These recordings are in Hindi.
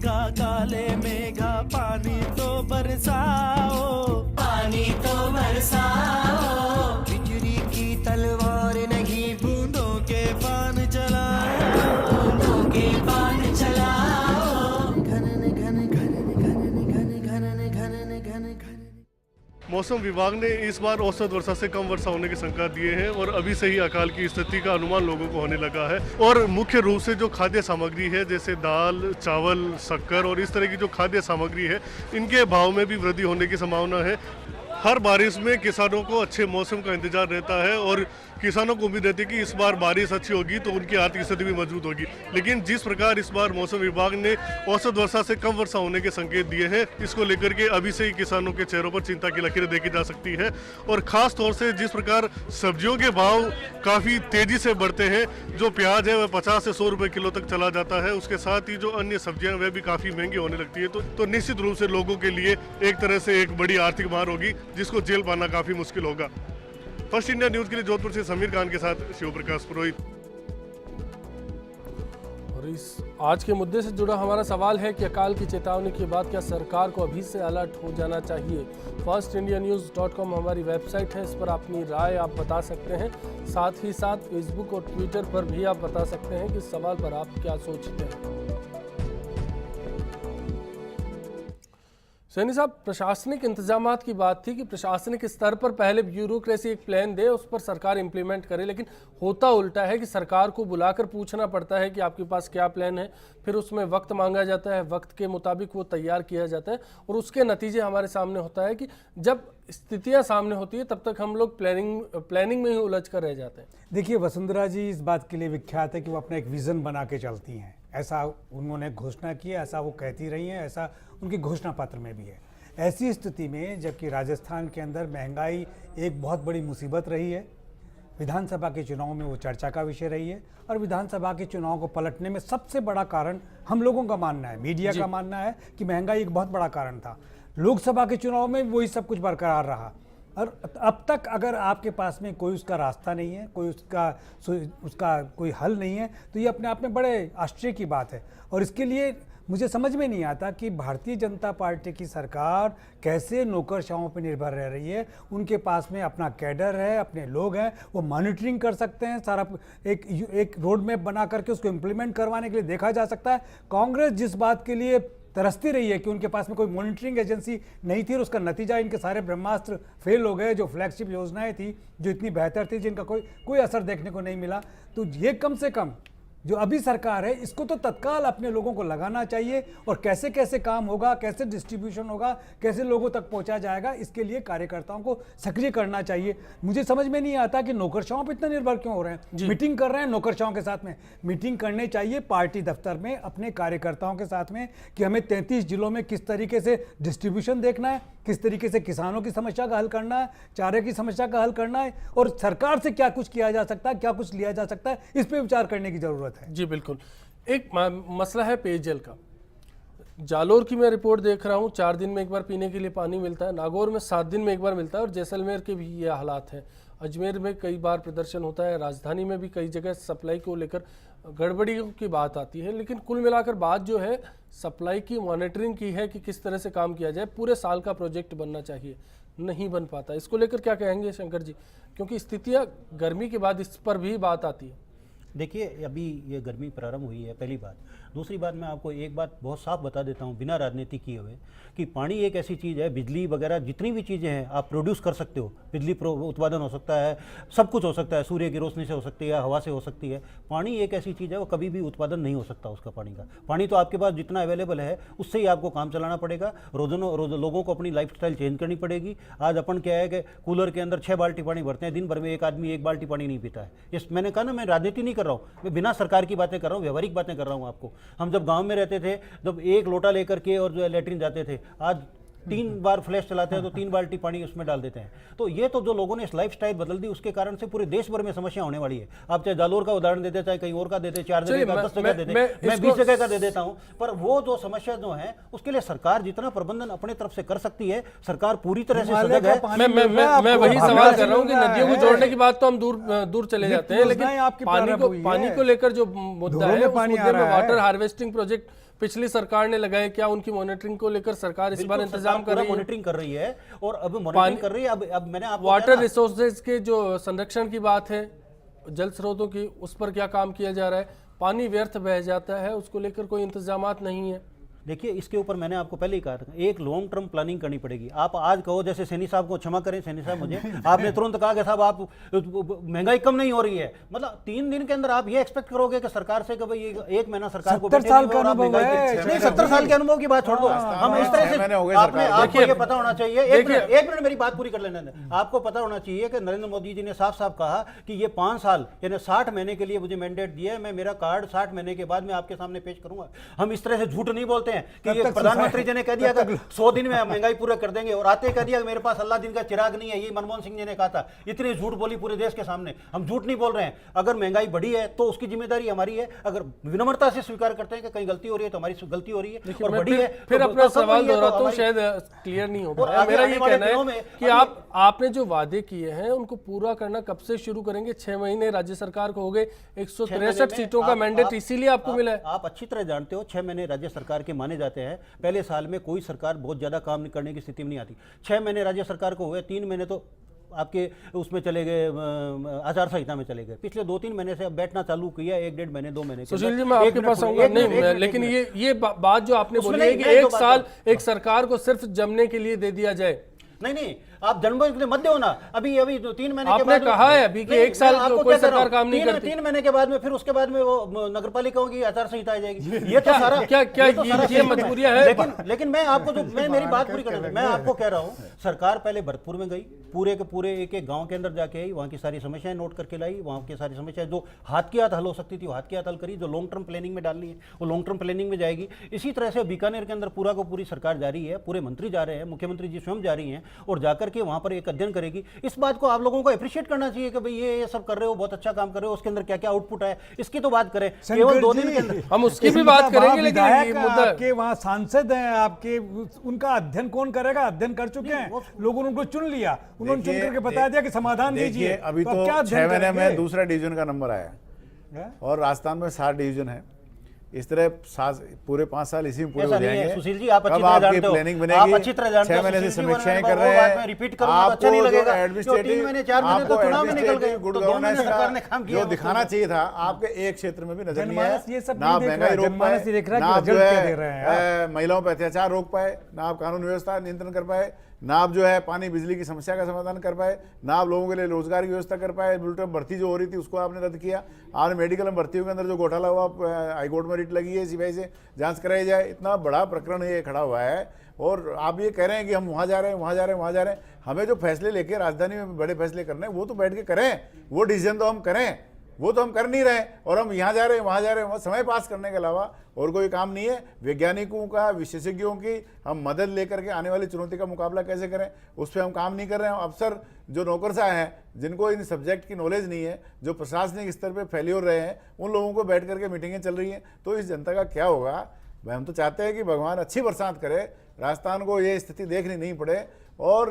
मेघा काले मेघा पानी तो बरसाओ, पानी तो बरसाओ। बिजली की तलवार नहीं बूंदों के बाण चलाओ, बूंदों के बाण चलाओ। घनन घन घनन घनन घन घनन घनन घन घन। मौसम विभाग ने इस बार औसत वर्षा से कम वर्षा होने के संकेत दिए हैं और अभी से ही अकाल की स्थिति का अनुमान लोगों को होने लगा है। और मुख्य रूप से जो खाद्य सामग्री है जैसे दाल, चावल, शक्कर और इस तरह की जो खाद्य सामग्री है इनके भाव में भी वृद्धि होने की संभावना है। हर बारिश में किसानों को अच्छे मौसम का इंतजार रहता है और किसानों को उम्मीद रहती है कि इस बार बारिश अच्छी होगी तो उनकी आर्थिक स्थिति भी मजबूत होगी। लेकिन जिस प्रकार इस बार मौसम विभाग ने औसत वर्षा से कम वर्षा होने के संकेत दिए हैं, इसको लेकर के अभी से ही किसानों के चेहरों पर चिंता की लकीरें देखी जा सकती है। और खास तौर से जिस प्रकार सब्जियों के भाव काफ़ी तेजी से बढ़ते हैं, जो प्याज है वह 50 से 100 रुपये किलो तक चला जाता है, उसके साथ ही जो अन्य सब्जियां वह भी काफ़ी महंगी होने लगती है। तो निश्चित रूप से लोगों के लिए एक तरह से एक बड़ी आर्थिक मार होगी जिसको जेल पाना काफ़ी मुश्किल होगा। फर्स्ट इंडिया न्यूज़ के लिए जोधपुर से समीर खान के साथ शिव प्रकाश पुरोहित। और इस आज के मुद्दे से जुड़ा हमारा सवाल है कि अकाल की चेतावनी के बाद क्या सरकार को अभी से अलर्ट हो जाना चाहिए। firstindianews.com हमारी वेबसाइट है, इस पर अपनी राय आप बता सकते हैं। साथ ही साथ फेसबुक और ट्विटर पर भी आप बता सकते हैं कि इस सवाल पर आप क्या सोचते हैं। सैनी साहब, प्रशासनिक इंतजामात की बात थी कि प्रशासनिक स्तर पर पहले ब्यूरोक्रेसी एक प्लान दे, उस पर सरकार इंप्लीमेंट करे, लेकिन होता उल्टा है कि सरकार को बुलाकर पूछना पड़ता है कि आपके पास क्या प्लान है, फिर उसमें वक्त मांगा जाता है, वक्त के मुताबिक वो तैयार किया जाता है और उसके नतीजे हमारे सामने होता है कि जब स्थितियां सामने होती है तब तक हम लोग प्लानिंग में ही उलझ कर रह जाते हैं। देखिए, वसुंधरा जी इस बात के लिए विख्यात है कि वो अपना एक विज़न बना के चलती हैं। ऐसा उन्होंने घोषणा की, ऐसा वो कहती रही हैं, ऐसा उनके घोषणा पत्र में भी है। ऐसी स्थिति में जबकि राजस्थान के अंदर महंगाई एक बहुत बड़ी मुसीबत रही है, विधानसभा के चुनाव में वो चर्चा का विषय रही है और विधानसभा के चुनाव को पलटने में सबसे बड़ा कारण हम लोगों का मानना है, मीडिया का मानना है कि महंगाई एक बहुत बड़ा कारण था। लोकसभा के चुनाव में वही सब कुछ बरकरार रहा और अब तक अगर आपके पास में कोई उसका रास्ता नहीं है, कोई उसका कोई हल नहीं है, तो ये अपने आप में बड़े आश्चर्य की बात है। और इसके लिए मुझे समझ में नहीं आता कि भारतीय जनता पार्टी की सरकार कैसे नौकरशाहों पर निर्भर रह रही है। उनके पास में अपना कैडर है, अपने लोग हैं, वो मॉनिटरिंग कर सकते हैं, सारा एक रोड मैप बना करके उसको इम्प्लीमेंट करवाने के लिए देखा जा सकता है। कांग्रेस जिस बात के लिए तरसती रही है कि उनके पास में कोई मॉनिटरिंग एजेंसी नहीं थी और उसका नतीजा इनके सारे ब्रह्मास्त्र फेल हो गए, जो फ्लैगशिप योजनाएं थी जो इतनी बेहतर थी जिनका कोई असर देखने को नहीं मिला। तो ये कम से कम जो अभी सरकार है इसको तो तत्काल अपने लोगों को लगाना चाहिए और कैसे कैसे काम होगा, कैसे डिस्ट्रीब्यूशन होगा, कैसे लोगों तक पहुंचा जाएगा, इसके लिए कार्यकर्ताओं को सक्रिय करना चाहिए। मुझे समझ में नहीं आता कि नौकरशाहों पर इतना निर्भर क्यों हो रहे हैं। मीटिंग कर रहे हैं नौकरशाहों के साथ में, मीटिंग करनी चाहिए पार्टी दफ्तर में अपने कार्यकर्ताओं के साथ में कि हमें 33 जिलों में किस तरीके से डिस्ट्रीब्यूशन देखना है, किस तरीके से किसानों की समस्या का हल करना है, चारे की समस्या का हल करना है और सरकार से क्या कुछ किया जा सकता है, क्या कुछ लिया जा सकता है, इस पर विचार करने की जरूरत है। जी बिल्कुल। एक मसला है पेयजल का। जालोर की मैं रिपोर्ट देख रहा हूँ, 4 दिन में एक बार पीने के लिए पानी मिलता है, नागौर में 7 दिन में एक बार मिलता है और जैसलमेर के भी ये हालात हैं। अजमेर में कई बार प्रदर्शन होता है, राजधानी में भी कई जगह सप्लाई को लेकर गड़बड़ियों की बात आती है। लेकिन कुल मिलाकर बात जो है सप्लाई की मॉनिटरिंग की है कि किस तरह से काम किया जाए। पूरे साल का प्रोजेक्ट बनना चाहिए, नहीं बन पाता। इसको लेकर क्या कहेंगे शंकर जी, क्योंकि स्थितियाँ गर्मी के बाद इस पर भी बात आती है। देखिए, अभी ये गर्मी प्रारंभ हुई है, पहली बात। दूसरी बात, मैं आपको एक बात बहुत साफ बता देता हूँ बिना राजनीति किए हुए कि पानी एक ऐसी चीज़ है, बिजली वगैरह जितनी भी चीज़ें हैं आप प्रोड्यूस कर सकते हो। बिजली उत्पादन हो सकता है, सब कुछ हो सकता है, सूर्य की रोशनी से हो सकती है, हवा से हो सकती है। पानी एक ऐसी चीज़ है वो कभी भी उत्पादन नहीं हो सकता उसका पानी का। पानी तो आपके पास जितना अवेलेबल है उससे ही आपको काम चलाना पड़ेगा। रोज़ लोगों को अपनी लाइफस्टाइल चेंज करनी पड़ेगी। आज अपन क्या है कि कूलर के अंदर 6 बाल्टी पानी भरते हैं, दिन भर में एक आदमी 1 बाल्टी पानी नहीं पीता है। इस मैंने कहा ना, मैं राजनीति नहीं कर रहा हूँ, मैं बिना सरकार की बातें कर रहा हूँ, व्यवहारिक बातें कर रहा हूँ आपको। हम जब गांव में रहते थे, जब 1 लोटा लेकर के और जो है लेटरिन जाते थे, आज 3 बार फ्लैश चलाते हैं तो 3 बाल्टी पानी उसमें डाल देते हैं। तो ये तो जो लोगों ने इस लाइफस्टाइल बदल दी उसके कारण से पूरे देश भर में समस्या होने वाली है। आप चाहे जालोर का उदाहरण देते, चाहे कहीं और का देते, 4 जगह का, 10 जगह देते, मैं 20 जगह का दे देता हूं। पर वो जो समस्या जो है उसके लिए सरकार जितना प्रबंधन अपने तरफ से कर सकती है, सरकार पूरी तरह से सजग है। मैं वही सवाल कर रहा हूँ कि नदियों को जोड़ने की बात तो हम दूर चले जाते हैं, लेकिन पानी को लेकर जो मुद्दा है, वाटर हार्वेस्टिंग प्रोजेक्ट पिछली सरकार ने लगाए, क्या उनकी मॉनिटरिंग को लेकर सरकार इस बार इंतजाम कर रही है? मॉनिटरिंग कर रही है और अब मॉनिटरिंग कर रही है। अब मैंने आपको वाटर रिसोर्सेज के जो संरक्षण की बात है, जल स्रोतों की, उस पर क्या काम किया जा रहा है? पानी व्यर्थ बह जाता है, उसको लेकर कोई इंतजामात नहीं है। देखिए, इसके ऊपर मैंने आपको पहले ही कहा था, एक लॉन्ग टर्म प्लानिंग करनी पड़ेगी। आप आज कहो, जैसे सैनी साहब को क्षमा करें, सैनी साहब मुझे आपने तुरंत कहा कि साहब आप महंगाई कम नहीं हो रही है, मतलब 3 दिन के अंदर आप ये एक्सपेक्ट करोगे कि सरकार से कि भाई एक महीना सरकार को 70 साल का अनुभव है। नहीं, 70 साल के अनुभव की बात छोड़ दो, हम इस तरह से आपको ये पता होना चाहिए। एक मिनट मेरी बात पूरी कर लेने दें। आपको पता होना चाहिए कि नरेंद्र मोदी जी ने साफ साफ कहा कि ये 5 साल यानी 60 महीने के लिए मुझे मैंडेट दिया है, मैं मेरा कार्ड 60 महीने के बाद मैं आपके सामने पेश करूंगा। हम इस तरह से झूठ नहीं बोलते हैं कि ये प्रधानमंत्री जी ने कह दिया कि 100 दिन में महंगाई पूरा कर देंगे और आते कह दिया कि मेरे पास अल्लाह दिन का चिराग नहीं है, ये मनमोहन सिंह जी ने कहा था। इतनी झूठ बोली पूरे देश के सामने, हम झूठ नहीं बोल रहे हैं। अगर महंगाई बढ़ी है तो उसकी जिम्मेदारी हमारी है, अगर विनम्रता से स्वीकार करते हैं कि कहीं गलती हो रही है तो हमारी गलती हो रही है और बढ़ी है। फिर अपना सवाल दोहराता हूं, शायद क्लियर नहीं हो पाया। मेरा ये कहना है कि आपने जो वादे किए हैं उनको पूरा करना कब से शुरू करेंगे? 6 महीने राज्य सरकार को हो गए, 163 सीटों का मैंडेट इसीलिए आपको मिला है। आप अच्छी तरह जानते हो 6 महीने राज्य सरकार के माने जाते हैं। पहले साल में कोई सरकार बहुत ज्यादा काम करने की स्थिति में नहीं आती। 6 महीने राज्य सरकार को हुए, 3 महीने तो आपके उसमें चले गए, आचार संहिता में चले गए। पिछले 2-3 महीने से अब बैठना चालू किया, 1-1.5 महीने 2 महीने। सुशील जी, मैं आपके पास आऊंगा नहीं, लेकिन ये बात जो आपने बोली है कि 1 साल एक सरकार को सिर्फ जमने के लिए दे दिया जाए, नहीं, आप जनवरी के मध्य होना। अभी 3 महीने के आपने बाद कहा है अभी कि 1 साल कोई सरकार काम नहीं करती। 3 महीने के बाद में फिर उसके बाद में वो नगर पालिकाओं की आचार संहिता आ जाएगी। ये तो सारा ये मजबूरियां है। लेकिन मैं आपको जो मैं मेरी बात पूरी करने, मैं आपको कह रहा हूँ, सरकार पहले भरतपुर में गई, पूरे के पूरे एक गांव के अंदर जाके आई, वहां की सारी समस्याएं नोट करके लाई, वहां की सारी समस्याएं जो हाथ की हाथ हल हो सकती थी वो हाथ की हाथ हल करी, जो लॉन्ग टर्म प्लानिंग में डालनी है वो लॉन्ग टर्म प्लानिंग में जाएगी। इसी तरह से बीकानेर के अंदर पूरा को पूरी सरकार जा रही है, पूरे मंत्री जा रहे हैं, मुख्यमंत्री जी स्वयं जा रही हैं और जाकर के वहां पर एक अध्ययन करेगी। इस बात को आप लोगों को अप्रिशिएट करना चाहिए कि भाई ये सब कर रहे हो, बहुत अच्छा काम कर रहे हो, उसके अंदर क्या क्या आउटपुट है इसकी तो बात करें। केवल 2 दिन के अंदर हम उसकी भी बात करेंगे, लेकिन ये मुद्दा आपके वहां सांसद हैं, आपके उनका अध्ययन कौन करेगा? अध्ययन कर चुके हैं, लोगों ने उनको चुन लिया, उन्होंने चुन करके बता दिया कि समाधान दीजिए। अभी तो 6 महीने में दूसरा डिवीजन का नंबर आया और राजस्थान में 7 डिवीजन है। इस तरह पूरे 5 साल इसी में पूरे हो जाएंगे। सुशील जी, आप अच्छी तरह जानते हो, प्लानिंग बनेगी, आप अच्छी तरह जानते हो। 6 महीने से समीक्षाएं कर रहे हैं। रिपीट करूंगा तो अच्छा नहीं लगेगा। 3 महीने 4 महीने तो चुनाव में निकल गए, गुड तो 2 महीने सरकार ने गवर्नेंस काम का किया जो दिखाना चाहिए था आपके एक क्षेत्र में भी नजर नहीं आया। ये सब ना महंगाई रोक पाए, ना आप जो है महिलाओं पर अत्याचार रोक पाए, ना आप कानून व्यवस्था नियंत्रण कर पाए, ना आप जो है पानी बिजली की समस्या का समाधान कर पाए, ना आप लोगों के लिए रोजगार की व्यवस्था कर पाए। बुलेटिन भर्ती जो हो रही थी उसको आपने रद्द किया। आपने मेडिकल में भर्तियों के अंदर जो घोटाला हुआ, हाईकोर्ट में रिट लगी है, सीबीआई से जांच कराई जाए। इतना बड़ा प्रकरण ये खड़ा हुआ है और आप ये कह रहे हैं कि हम वहाँ जा रहे हैं, वहाँ जा रहे हैं, वहाँ जा रहे हैं। हमें जो फैसले लेके राजधानी में बड़े फैसले करने हैं वो तो बैठ के करें, वो डिसीजन तो हम करें, वो तो हम कर नहीं रहे और हम यहाँ जा रहे हैं, वहाँ जा रहे हैं, समय पास करने के अलावा और कोई काम नहीं है। वैज्ञानिकों का, विशेषज्ञों की हम मदद लेकर के आने वाली चुनौती का मुकाबला कैसे करें उस पर हम काम नहीं कर रहे हैं। अफसर जो नौकरशाह हैं, जिनको इन सब्जेक्ट की नॉलेज नहीं है, जो प्रशासनिक स्तर पर फेल्योर रहे हैं, उन लोगों को बैठ करके मीटिंगें चल रही हैं। तो इस जनता का क्या होगा? भाई हम तो चाहते हैं कि भगवान अच्छी बरसात करे, राजस्थान को ये स्थिति देखनी नहीं पड़े और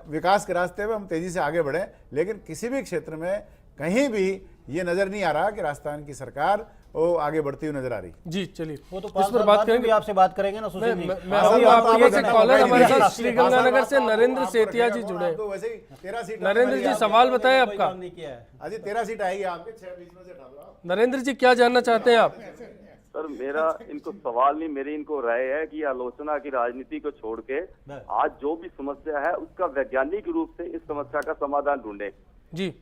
विकास के रास्ते में हम तेजी से आगे बढ़ें। लेकिन किसी भी क्षेत्र में कहीं भी ये नजर नहीं आ रहा कि राजस्थान की सरकार वो आगे बढ़ती हुई नजर आ रही। जी चलिए, वो तो इस पर बात करेंगे, आपसे बात करेंगे ना सुशील जी। कॉलर हमारे साथ श्रीगंगानगर से नरेंद्र सेतिया जी जुड़े। तो वैसे ही 13 सीट नरेंद्र जी, सवाल बताएं आपका। अजी 13 सीट आएगी आपके, 6 बीच में से उठा दो आप। नरेंद्र जी, क्या जानना चाहते हैं आप? सर, मेरा इनको सवाल नहीं, मेरी इनको राय है कि आलोचना की राजनीति को छोड़ के आज जो भी समस्या है उसका वैज्ञानिक रूप से इस समस्या का समाधान ढूंढे। जी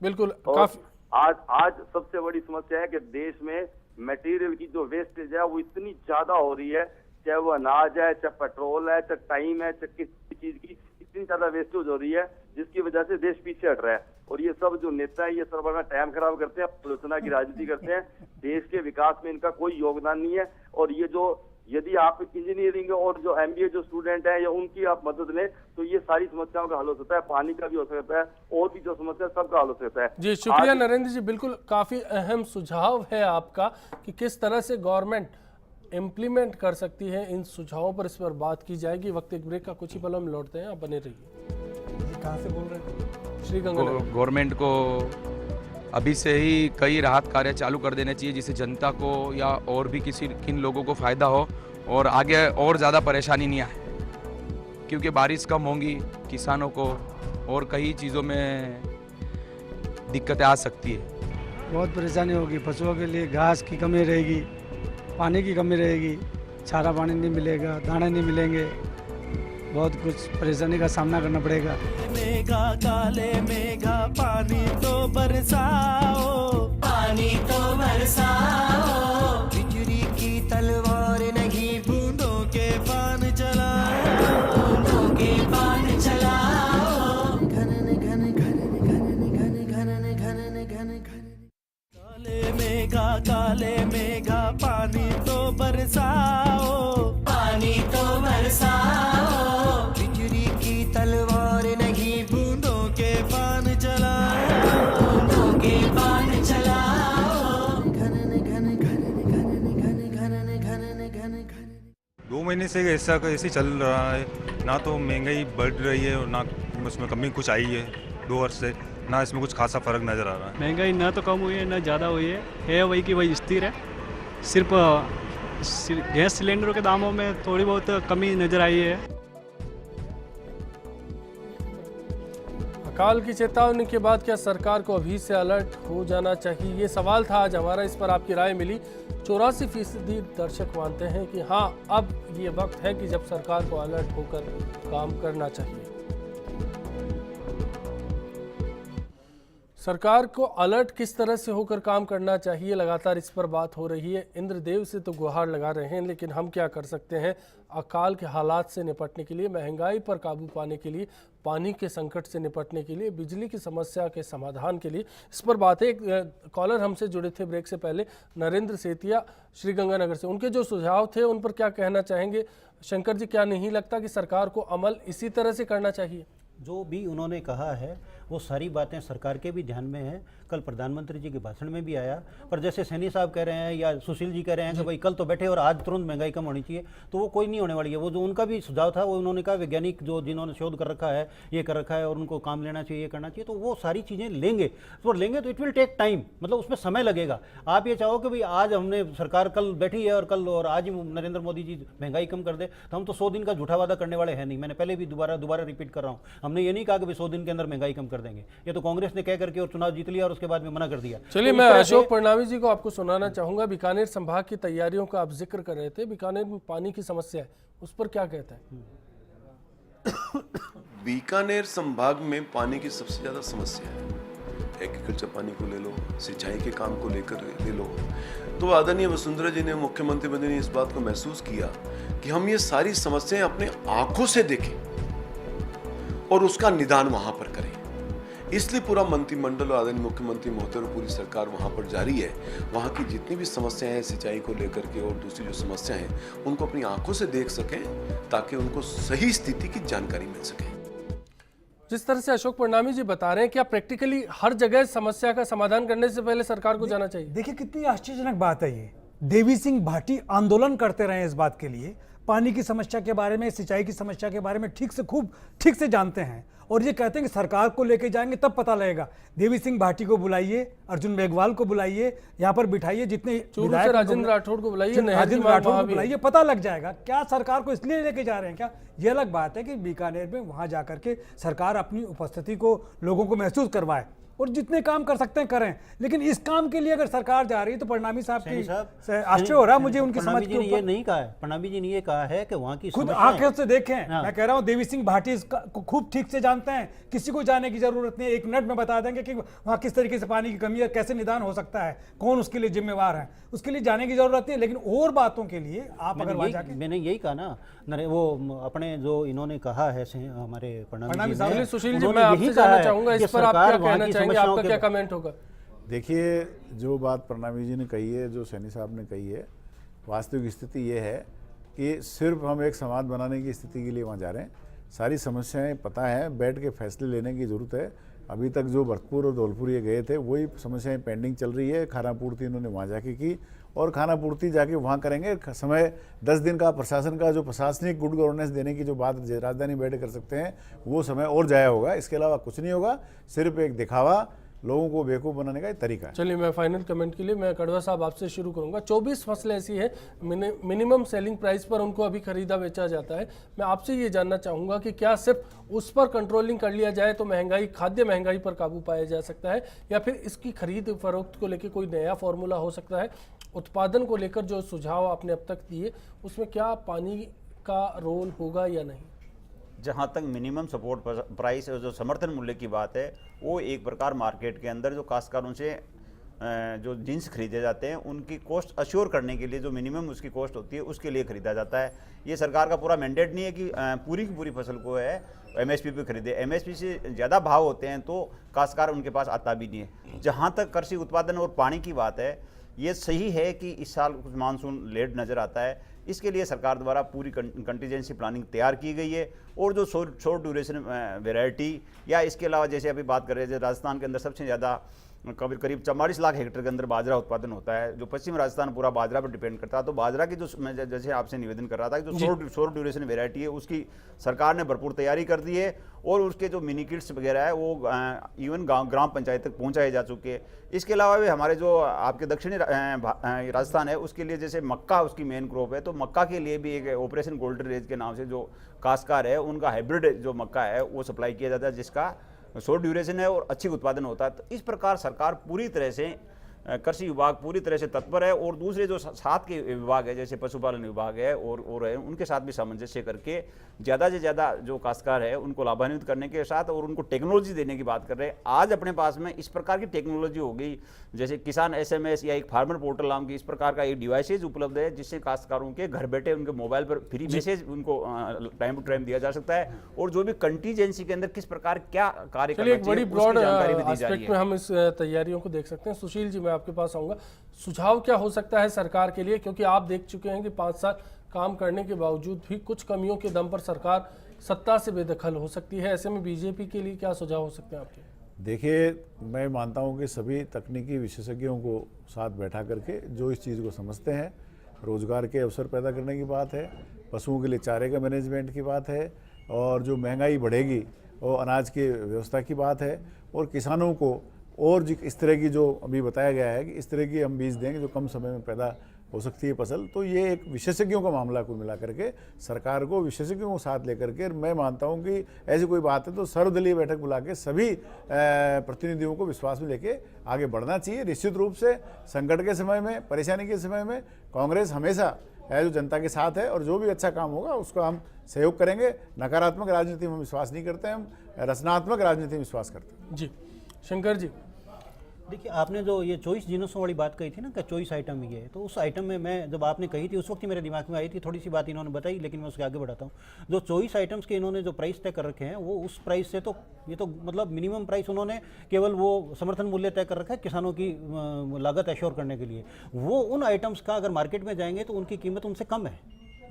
बिल्कुल। काफी आज सबसे बड़ी समस्या है कि देश में मटेरियल की जो वेस्टेज है वो इतनी ज्यादा हो रही है, चाहे वो अनाज है, चाहे पेट्रोल है, चाहे टाइम है, चाहे किसी चीज की इतनी ज्यादा वेस्टेज हो रही है जिसकी वजह से देश पीछे हट रहा है। और ये सब जो नेता है ये सब अपना टाइम खराब करते हैं, आलोचना की राजनीति करते हैं, देश के विकास में इनका कोई योगदान नहीं है। और ये जो यदि आप इंजीनियरिंग और जो एमबीए जो स्टूडेंट है या उनकी आप मदद लें तो ये सारी समस्याओं का हल हो सकता है, पानी का भी हो सकता है और भी जो समस्या सबका हल हो सकता है। जी शुक्रिया नरेंद्र जी, बिल्कुल काफी अहम सुझाव है आपका कि किस तरह से गवर्नमेंट इम्प्लीमेंट कर सकती है इन सुझावों पर, इस पर बात की जाएगी। वक्त एक ब्रेक का, कुछ ही पल हम लौटते हैं, आप बने रहिए। कहाँ से बोल रहे हैं? श्रीगंगानगर। गवर्नमेंट को अभी से ही कई राहत कार्य चालू कर देने चाहिए, जिससे जनता को या और भी किन लोगों को फ़ायदा हो और आगे और ज़्यादा परेशानी नहीं आए, क्योंकि बारिश कम होंगी किसानों को और कई चीज़ों में दिक्कतें आ सकती है। बहुत परेशानी होगी, पशुओं के लिए घास की कमी रहेगी, पानी की कमी रहेगी, चारा पानी नहीं मिलेगा, दाने नहीं मिलेंगे, बहुत कुछ परेशानी का सामना करना पड़ेगा। मेघा काले मेघा पानी तो बरसाओ, पानी तो बरसाओ, बिजली की तलवार नहीं बूंदों के बाण चलाओ, बूंदों के बाण चलाओ, घन घन घन घन घन घन घन घन घन। काले मेघा पानी तो बरसाओ, पानी तो बरसाओ, बिजली की तलवार नहीं बूंदों के बाण चलाओ, बूंदों के बाण चलाओ, घन घन घन घन घन घन घन घन घन। 2 महीने से ऐसे चल रहा है, ना तो महंगाई बढ़ रही है और ना उसमें कमी कुछ आई है 2 वर्ष से, ना इसमें कुछ खासा फर्क नज़र आ रहा है। महंगाई ना तो कम हुई है ना ज़्यादा हुई है वही की वही स्थिर है। सिर्फ गैस सिलेंडरों के दामों में थोड़ी बहुत कमी नज़र आई है। अकाल की चेतावनी के बाद क्या सरकार को अभी से अलर्ट हो जाना चाहिए, ये सवाल था आज हमारा, इस पर आपकी राय मिली। 84% दर्शक मानते हैं कि हाँ, अब ये वक्त है कि जब सरकार को अलर्ट होकर काम करना चाहिए। सरकार को अलर्ट किस तरह से होकर काम करना चाहिए, लगातार इस पर बात हो रही है। इंद्रदेव से तो गुहार लगा रहे हैं, लेकिन हम क्या कर सकते हैं अकाल के हालात से निपटने के लिए, महंगाई पर काबू पाने के लिए, पानी के संकट से निपटने के लिए, बिजली की समस्या के समाधान के लिए। इस पर बात है। एक कॉलर हमसे जुड़े थे ब्रेक से पहले, नरेंद्र सेतिया श्रीगंगानगर से। उनके जो सुझाव थे उन पर क्या कहना चाहेंगे शंकर जी? क्या नहीं लगता कि सरकार को अमल इसी तरह से करना चाहिए? जो भी उन्होंने कहा है वो सारी बातें सरकार के भी ध्यान में है, कल प्रधानमंत्री जी के भाषण में भी आया। पर जैसे सैनी साहब कह रहे हैं या सुशील जी कह रहे हैं कि भाई कल तो बैठे और आज तुरंत महंगाई कम होनी चाहिए, तो वो कोई नहीं होने वाली है। वो जो उनका भी सुझाव था वो उन्होंने कहा वैज्ञानिक जो जिन्होंने शोध कर रखा है, ये कर रखा है और उनको काम लेना चाहिए, ये करना चाहिए, तो वो सारी चीज़ें लेंगे। तो लेंगे तो इट विल टेक टाइम, मतलब उसमें समय लगेगा। आप ये चाहो कि भाई आज हमने सरकार कल बैठी है और कल और आज ही नरेंद्र मोदी जी महंगाई कम कर दे, तो हम तो 100 दिन का झूठा वादा करने वाले हैं नहीं। मैंने पहले भी दोबारा रिपीट कर रहा हूँ, हमने ये नहीं कहा कि भाई 100 दिन के अंदर महंगाई कम कर देंगे। ये तो कांग्रेस ने कह करके और चुनाव जीत लिया और उसके बाद में मना कर दिया। चलिए, मैं अशोक परनामी जी को आपको सुनाना चाहूंगा। बीकानेर संभाग की तैयारियों का आप जिक्र कर रहे थे, बीकानेर में पानी की समस्या है, उस पर क्या कहते हैं? बीकानेर संभाग में पानी की सबसे ज्यादा समस्या है। एग्रीकल्चर पानी को ले लो, सिंचाई के काम को लेकर ले लो, तो आदरणीय वसुंधरा जी ने, मुख्यमंत्री मोदी ने इस बात को महसूस किया कि हम ये सारी समस्याएं अपने आंखों से देखें और उसका निदान वहां पर करें। इसलिए पूरा मंत्रिमंडल और आदरणीय मुख्यमंत्री महोदय और पूरी सरकार वहां पर जारी है। वहां की जितनी भी समस्याएं हैं सिंचाई को लेकर के और दूसरी जो समस्याएं हैं उनको अपनी आंखों से देख सकें, ताकि उनको सही स्थिति की जानकारी मिल सके। जिस तरह से अशोक परनामी जी बता रहे हैं, क्या प्रैक्टिकली हर जगह समस्या का समाधान करने से पहले सरकार को जाना चाहिए? देखिए कितनी आश्चर्यजनक बात है ये। देवी सिंह भाटी आंदोलन करते रहे इस बात के लिए, पानी की समस्या के बारे में, सिंचाई की समस्या के बारे में खूब ठीक से जानते हैं, और ये कहते हैं कि सरकार को लेके जाएंगे तब पता लगेगा। देवी सिंह भाटी को बुलाइए, अर्जुन मेघवाल को बुलाइए, यहाँ पर बिठाइए, जितने राजेंद्र राठौड़ को बुलाइए, राजेंद्र राठौड़ को बुलाइए, पता लग जाएगा। क्या सरकार को इसलिए लेके जा रहे हैं क्या? ये अलग बात है कि बीकानेर में वहां जाकर के सरकार अपनी उपस्थिति को लोगों को महसूस करवाए और जितने काम कर सकते हैं करें, लेकिन इस काम के लिए अगर सरकार जा रही है तो परनामी साहब की आश्चर्य हो रहा है मुझे उनकी समझ के ऊपर। ये नहीं कहा है, परनामी जी ने ये कहा है कि वहाँ की खुद आंखें से देखें। मैं कह रहा हूँ देवी सिंह भाटी को खूब ठीक से जानते हैं, किसी को जाने की जरूरत नहीं है। 1 मिनट में बता देंगे कि वहाँ किस तरीके से पानी की कमी है, कैसे निदान हो सकता है, कौन उसके लिए जिम्मेवार है, उसके लिए जाने की जरूरत नहीं है। लेकिन और बातों के लिए आप अगर वहाँ जाके, मैंने यही कहा ना, वो अपने जो इन्होंने कहा है हमारे परनामी जी ने, सुशील जी मैं आपसे जानना चाहूंगा इस पर आप क्या कहना चाहेंगे, आपका क्या कमेंट होगा? देखिए, जो बात परनामी जी ने कही है, जो सैनी साहब ने कही है, वास्तविक स्थिति ये है कि सिर्फ हम एक समाज बनाने की स्थिति के लिए वहाँ जा रहे हैं। सारी समस्याएं पता है, बैठ के फैसले लेने की ज़रूरत है। अभी तक जो भरतपुर और धौलपुर ये गए थे वही समस्याएं पेंडिंग चल रही है। खाना पूर्ति इन्होंने वहाँ जाके की और खाना पूर्ति जाके वहाँ करेंगे। समय 10 दिन का प्रशासन का जो प्रशासनिक गुड गवर्नेंस देने की जो बात राजधानी बैठे कर सकते हैं, वो समय और जाया होगा। इसके अलावा कुछ नहीं होगा, सिर्फ एक दिखावा लोगों को बेवकूफ़ बनाने का एक तरीका है। चलिए, मैं फाइनल कमेंट के लिए मैं कड़वा साहब आपसे शुरू करूंगा। 24 फसलें ऐसी है मिनिमम सेलिंग प्राइस पर उनको अभी खरीदा बेचा जाता है। मैं आपसे ये जानना चाहूँगा कि क्या सिर्फ उस पर कंट्रोलिंग कर लिया जाए तो महंगाई, खाद्य महंगाई पर काबू पाया जा सकता है, या फिर इसकी खरीद फरोख्त को लेकर कोई नया फॉर्मूला हो सकता है? उत्पादन को लेकर जो सुझाव आपने अब तक दिए उसमें क्या पानी का रोल होगा या नहीं? जहाँ तक मिनिमम सपोर्ट प्राइस और जो समर्थन मूल्य की बात है, वो एक प्रकार मार्केट के अंदर जो काश्तकारों से जो जिन्स खरीदे जाते हैं उनकी कॉस्ट अश्योर करने के लिए जो मिनिमम उसकी कॉस्ट होती है उसके लिए खरीदा जाता है। ये सरकार का पूरा मैंडेट नहीं है कि पूरी की पूरी फसल को है एमएसपी पे खरीदे। एमएसपी से ज़्यादा भाव होते हैं तो काश्तकार उनके पास आता भी नहीं है। जहाँ तक कृषि उत्पादन और पानी की बात है, ये सही है कि इस साल कुछ मानसून लेट नज़र आता है। इसके लिए सरकार द्वारा पूरी कंटीजेंसी प्लानिंग तैयार की गई है। और जो शॉर्ट ड्यूरेशन वेराइटी या इसके अलावा जैसे अभी बात कर रहे थे, राजस्थान के अंदर सबसे ज़्यादा करीब 44 लाख हेक्टेयर के अंदर बाजरा उत्पादन होता है। जो पश्चिम राजस्थान पूरा बाजरा पर डिपेंड करता है, तो बाजरा की जो मैं जैसे आपसे निवेदन कर रहा था कि जो शॉर्ट ड्यूरेशन वेराइटी है उसकी सरकार ने भरपूर तैयारी कर दी है। और उसके जो मिनी किट्स वगैरह है वो इवन ग्राम पंचायत तक पहुंचाए जा चुके हैं। इसके अलावा भी हमारे जो आपके दक्षिणी राजस्थान है उसके लिए जैसे मक्का उसकी मेन क्रॉप है, तो मक्का के लिए भी एक ऑपरेशन गोल्डन रेज के नाम से जो काश्तकार है उनका हाइब्रिड जो मक्का है वो सप्लाई किया जाता है, जिसका शॉर्ट ड्यूरेशन है और अच्छी उत्पादन होता है। तो इस प्रकार सरकार पूरी तरह से कृषि विभाग पूरी तरह से तत्पर है। और दूसरे जो साथ के विभाग है जैसे पशुपालन विभाग है और है, उनके साथ भी सामंजस्य करके ज़्यादा से ज़्यादा जो काश्तकार है उनको लाभान्वित करने के साथ और उनको टेक्नोलॉजी देने की बात कर रहे हैं। आज अपने पास में इस प्रकार की टेक्नोलॉजी हो गई, जैसे किसान SMS या एक फार्मर पोर्टल नाम की इस प्रकार का एक डिवाइसेज उपलब्ध है, जिससे काश्तकारों के घर बैठे उनके मोबाइल पर फ्री मैसेज उनको टाइम टू टाइम दिया जा सकता है। और जो भी कंटीजेंसी के अंदर किस प्रकार क्या कार्य करना एक बड़ी चाहिए ब्रॉड उसकी जानकारी भी दी जा रही एस्पेक्ट में हम इस तैयारियों को देख सकते हैं। सुशील जी, मैं आपके पास आऊँगा। सुझाव क्या हो सकता है सरकार के लिए, क्योंकि आप देख चुके हैं कि 5 साल काम करने के बावजूद भी कुछ कमियों के दम पर सरकार सत्ता से बेदखल हो सकती है। ऐसे में बीजेपी के लिए क्या सुझाव हो सकते हैं आपके? देखिए, मैं मानता हूं कि सभी तकनीकी विशेषज्ञों को साथ बैठा करके जो इस चीज़ को समझते हैं, रोजगार के अवसर पैदा करने की बात है, पशुओं के लिए चारे का मैनेजमेंट की बात है, और जो महंगाई बढ़ेगी और अनाज की व्यवस्था की बात है, और किसानों को और इस तरह की जो अभी बताया गया है कि इस तरह की हम बीज देंगे जो कम समय में पैदा हो सकती है फसल। तो ये एक विशेषज्ञों का मामला कुल मिला करके सरकार को विशेषज्ञों को साथ लेकर के, मैं मानता हूं कि ऐसी कोई बात है तो सर्वदलीय बैठक बुला के सभी प्रतिनिधियों को विश्वास में लेके आगे बढ़ना चाहिए। निश्चित रूप से संकट के समय में, परेशानी के समय में कांग्रेस हमेशा है जो जनता के साथ है, और जो भी अच्छा काम होगा उसको हम सहयोग करेंगे। नकारात्मक राजनीति में हम विश्वास नहीं करते हैं, हम रचनात्मक राजनीति में विश्वास करते हैं। जी शंकर जी, देखिए, आपने जो ये चॉइस जिनसों वाली बात कही थी ना कि चॉइस आइटम ये है, तो उस आइटम में मैं जब आपने कही थी उस वक्त ही मेरे दिमाग में आई थी, थोड़ी सी बात इन्होंने बताई, लेकिन मैं उसके आगे बढ़ाता हूँ। जो चॉइस आइटम्स के इन्होंने जो प्राइस तय कर रखे हैं वो उस प्राइस से तो ये तो मतलब मिनिमम प्राइस उन्होंने केवल वो समर्थन मूल्य तय कर रखा है किसानों की लागत एश्योर करने के लिए। वो उन आइटम्स का अगर मार्केट में जाएंगे तो उनकी कीमत उनसे कम है।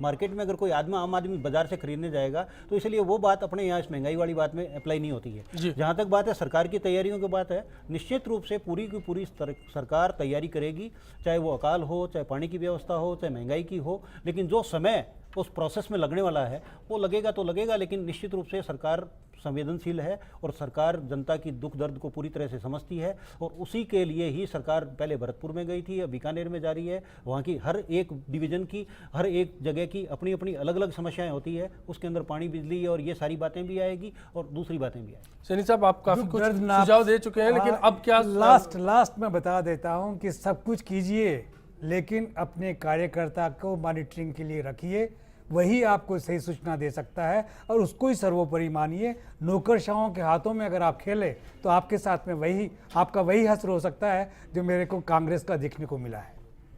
मार्केट में अगर कोई आम आदमी बाजार से खरीदने जाएगा तो इसलिए वो बात अपने यहाँ इस महंगाई वाली बात में अप्लाई नहीं होती है। जहाँ तक बात है सरकार की तैयारियों की बात है, निश्चित रूप से पूरी की पूरी सरकार तैयारी करेगी, चाहे वो अकाल हो, चाहे पानी की व्यवस्था हो, चाहे महंगाई की हो। लेकिन जो समय उस प्रोसेस में लगने वाला है वो लगेगा तो लगेगा, लेकिन निश्चित रूप से सरकार संवेदनशील है और सरकार जनता की दुख दर्द को पूरी तरह से समझती है। और उसी के लिए ही सरकार पहले भरतपुर में गई थी, अब बीकानेर में जा रही है। वहाँ की हर एक डिवीज़न की, हर एक जगह की अपनी अपनी अलग अलग समस्याएं होती है, उसके अंदर पानी, बिजली और ये सारी बातें भी आएगी और दूसरी बातें भी आएगी। सैनी साहब, आप काफ़ी कुछ सुझाव दे चुके हैं, लेकिन अब क्या लास्ट में बता देता हूँ कि सब कुछ कीजिए लेकिन अपने कार्यकर्ता को मॉनिटरिंग के लिए रखिए, वही आपको सही सूचना दे सकता है और उसको ही सर्वोपरि मानिए। नौकरशाहों के हाथों में अगर आप खेले तो आपके साथ में वही आपका वही हश्र हो सकता है जो मेरे को कांग्रेस का देखने को मिला है।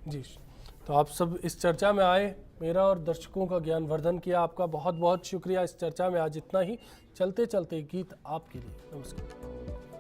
जी, तो आप सब इस चर्चा में आए, मेरा और दर्शकों का ज्ञानवर्धन किया। आपका बहुत बहुत शुक्रिया। इस चर्चा में आज इतना ही। चलते चलते गीत आपके लिए। नमस्कार।